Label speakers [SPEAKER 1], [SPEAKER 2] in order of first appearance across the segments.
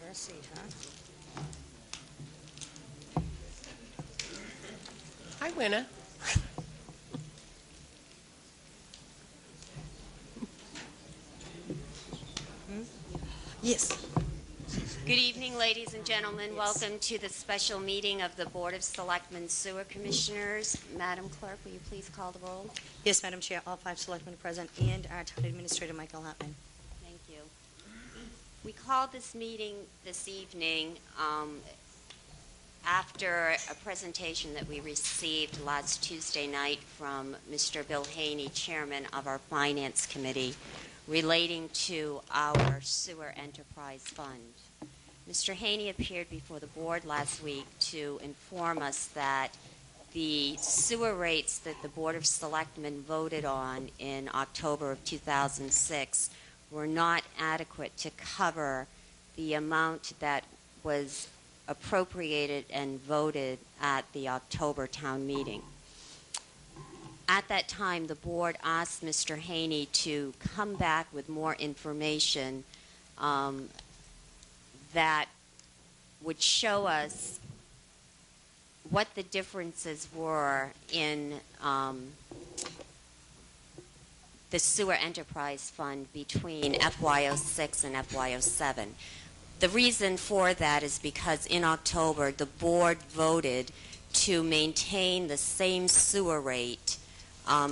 [SPEAKER 1] for a seat, huh?
[SPEAKER 2] Hi, Winner.
[SPEAKER 1] Yes.
[SPEAKER 3] Good evening, ladies and gentlemen. Welcome to the special meeting of the Board of Selectmen Sewer Commissioners. Madam Clerk, will you please call the roll?
[SPEAKER 1] Yes, Madam Chair, all 5 selectmen are present, and our Town Administrator, Michael Hartman.
[SPEAKER 3] Thank you. We called this meeting this evening after a presentation that we received last Tuesday night from Mr. Bill Haney, Chairman of our Finance Committee, relating to our Sewer Enterprise Fund. Mr. Haney appeared before the board last week to inform us that the sewer rates that the Board of Selectmen voted on in October of 2006 were not adequate to cover the amount that was appropriated and voted at the October town meeting. At that time, the board asked Mr. Haney to come back with more information that would show us what the differences were in the Sewer Enterprise Fund between FY06 and FY07. The reason for that is because in October, the board voted to maintain the same sewer rate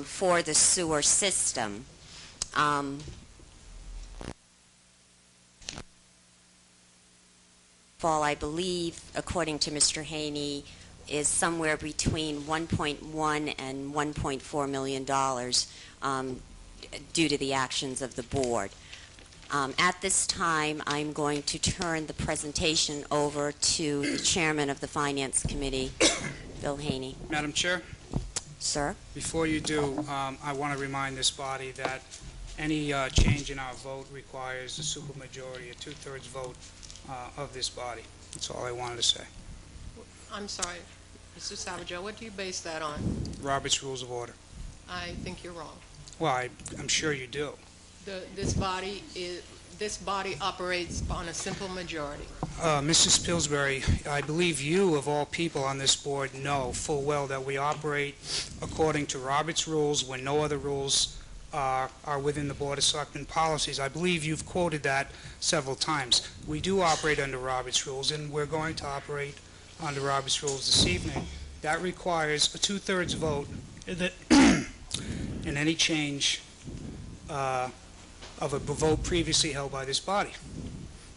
[SPEAKER 3] for the sewer system. I believe, according to Mr. Haney, is somewhere between $1.1 and $1.4 million due to the actions of the board. At this time, I'm going to turn the presentation over to the Chairman of the Finance Committee, Bill Haney.
[SPEAKER 4] Madam Chair?
[SPEAKER 3] Sir?
[SPEAKER 4] Before you do, I want to remind this body that any change in our vote requires a supermajority, a two-thirds vote of this body. That's all I wanted to say.
[SPEAKER 2] I'm sorry, Mr. Savageau, what do you base that on?
[SPEAKER 4] Robert's Rules of Order.
[SPEAKER 2] I think you're wrong.
[SPEAKER 4] Well, I'm sure you do.
[SPEAKER 2] This body operates on a simple majority.
[SPEAKER 4] Mrs. Pillsbury, I believe you, of all people on this board, know full well that we operate according to Robert's Rules when no other rules are within the Board of Selectmen policies. I believe you've quoted that several times. We do operate under Robert's Rules, and we're going to operate under Robert's Rules this evening. That requires a two-thirds vote in any change of a vote previously held by this body.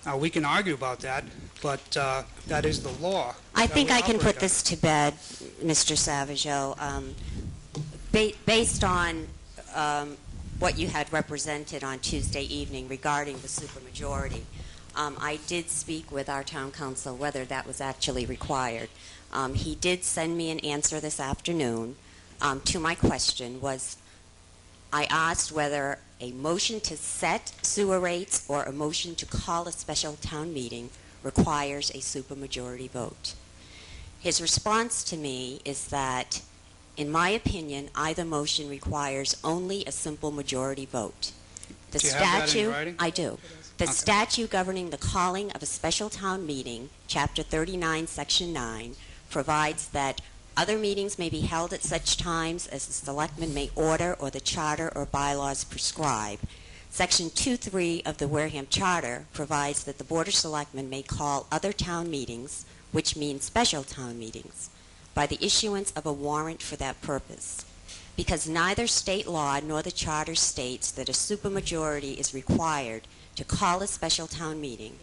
[SPEAKER 4] Now, we can argue about that, but that is the law.
[SPEAKER 3] I think I can put this to bed, Mr. Savageau. Based on what you had represented on Tuesday evening regarding the supermajority, I did speak with our town council whether that was actually required. He did send me an answer this afternoon to my question. I asked whether a motion to set sewer rates or a motion to call a special town meeting requires a supermajority vote. His response to me is that, in my opinion, either motion requires only a simple majority vote. The
[SPEAKER 4] Do you have that in writing?
[SPEAKER 3] I do. The
[SPEAKER 4] Okay.
[SPEAKER 3] statute governing the calling of a special town meeting, Chapter 39, Section 9, provides that other meetings may be held at such times as the selectmen may order or the charter or bylaws prescribe. Section 2.3 of the Wareham Charter provides that the Board of Selectmen may call other town meetings, which means special town meetings, by the issuance of a warrant for that purpose. Because neither state law nor the charter states that a supermajority is required to call a special town meeting,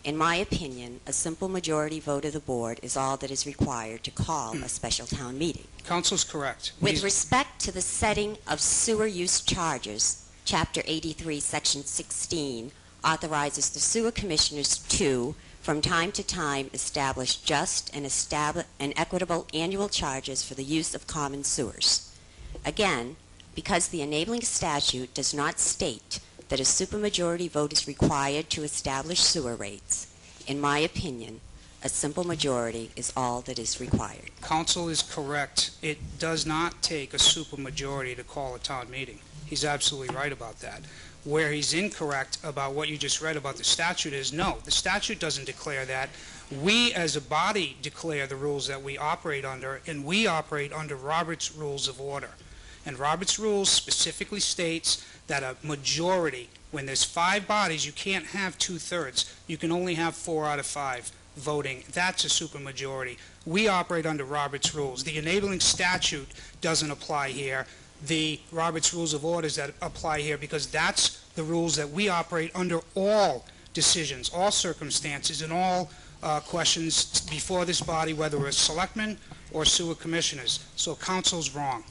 [SPEAKER 3] in my opinion, a simple majority vote of the board is all that is required to call a special town meeting.
[SPEAKER 4] Council's correct.
[SPEAKER 3] With respect to the setting of sewer use charges, Chapter 83, Section 16 authorizes the sewer commissioners to, from time to time, establish just and equitable annual charges for the use of common sewers. Again, because the enabling statute does not state that a supermajority vote is required to establish sewer rates, in my opinion, a simple majority is all that is required.
[SPEAKER 4] Council is correct. It does not take a supermajority to call a town meeting. He's absolutely right about that. Where he's incorrect about what you just read about the statute is, no, the statute doesn't declare that. We as a body declare the rules that we operate under, and we operate under Robert's Rules of Order. And Robert's Rules specifically states that a majority, when there's 5 bodies, you can't have 2/3. You can only have 4 out of 5 voting. That's a supermajority. We operate under Robert's Rules. The enabling statute doesn't apply here. The Robert's Rules of Orders that apply here, because that's the rules that we operate under all decisions, all circumstances, and all questions before this body, whether we're selectmen or sewer commissioners. So council's wrong.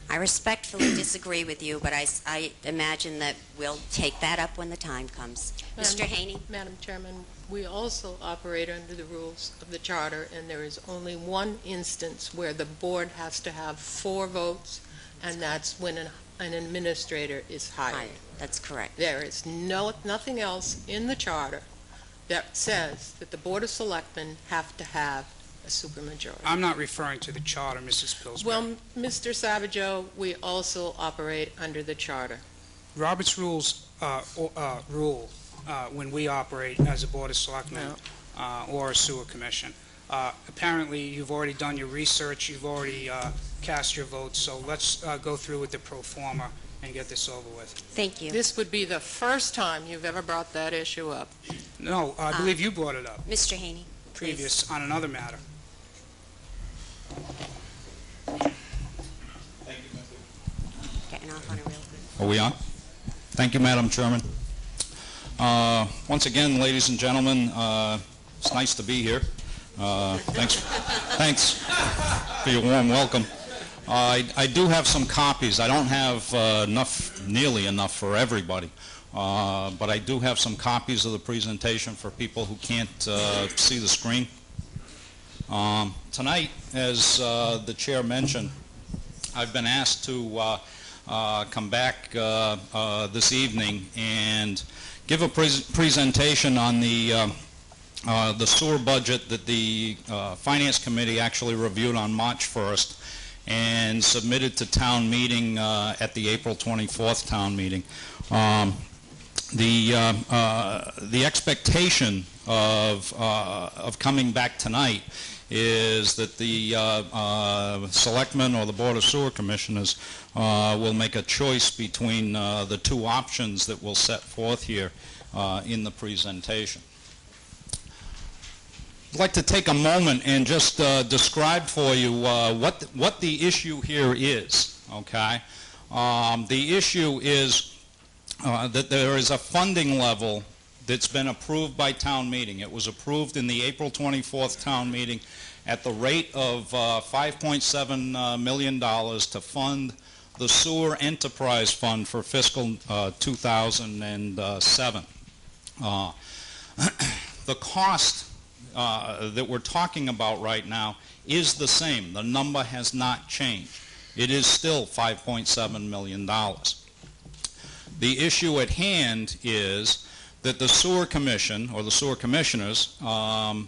[SPEAKER 3] I respectfully disagree with you, but I imagine that we'll take that up when the time comes. Mr. Haney?
[SPEAKER 2] Madam Chairman, we also operate under the rules of the charter, and there is only one instance where the board has to have 4 votes, and that's when an administrator is hired.
[SPEAKER 3] That's correct.
[SPEAKER 2] There is nothing else in the charter that says that the Board of Selectmen have to have a supermajority.
[SPEAKER 4] I'm not referring to the charter, Mrs. Pillsbury.
[SPEAKER 2] Well, Mr. Savageau, we also operate under the charter.
[SPEAKER 4] Robert's Rules rule when we operate as a Board of Selectmen or a sewer commission. Apparently, you've already done your research, you've already cast your votes, so let's go through with the pro forma and get this over with.
[SPEAKER 3] Thank you.
[SPEAKER 2] This would be the first time you've ever brought that issue up.
[SPEAKER 4] No, I believe you brought it up,
[SPEAKER 3] Mr. Haney?
[SPEAKER 4] previous, on another matter.
[SPEAKER 3] Getting off on a real good.
[SPEAKER 5] Are we on? Thank you, Madam Chairman. Once again, ladies and gentlemen, it's nice to be here. Thanks for your warm welcome. I do have some copies. I don't have nearly enough for everybody, but I do have some copies of the presentation for people who can't see the screen. Tonight, as the chair mentioned, I've been asked to come back this evening and give a presentation on the sewer budget that the Finance Committee actually reviewed on March 1st and submitted to town meeting at the April 24th town meeting. The expectation of coming back tonight is that the selectmen or the Board of Sewer Commissioners will make a choice between the 2 options that we'll set forth here in the presentation. I'd like to take a moment and just describe for you what the issue here is, okay? The issue is that there is a funding level that's been approved by town meeting. It was approved in the April 24th town meeting at the rate of $5.7 million to fund the Sewer Enterprise Fund for fiscal 2007. The cost that we're talking about right now is the same. The number has not changed. It is still $5.7 million. The issue at hand is that the Sewer Commission, or the Sewer Commissioners, have,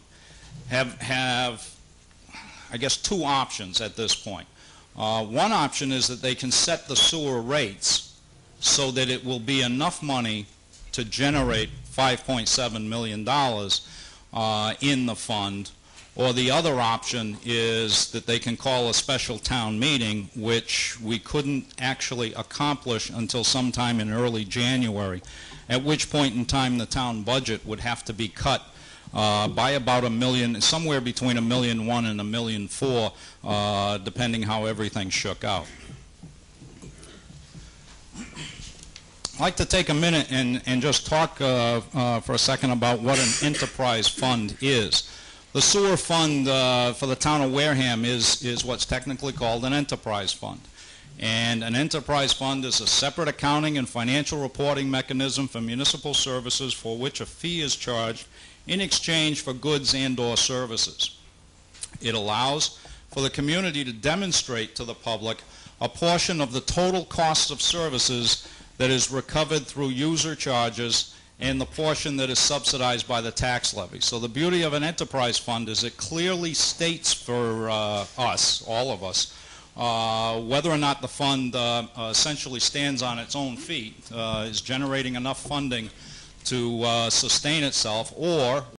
[SPEAKER 5] I guess, 2 options at this point. One option is that they can set the sewer rates so that it will be enough money to generate $5.7 million in the fund, or the other option is that they can call a special town meeting, which we couldn't actually accomplish until sometime in early January, at which point in time the town budget would have to be cut by about $1 million, somewhere between $1.1 million and $1.4 million, depending how everything shook out. I'd like to take a minute and just talk for a second about what an enterprise fund is. The sewer fund for the town of Wareham is what's technically called an enterprise fund. And an enterprise fund is a separate accounting and financial reporting mechanism for municipal services for which a fee is charged in exchange for goods and/or services. It allows for the community to demonstrate to the public a portion of the total cost of services that is recovered through user charges and the portion that is subsidized by the tax levy. So the beauty of an enterprise fund is it clearly states for us, all of us, whether or not the fund essentially stands on its own feet, is generating enough funding to sustain itself, or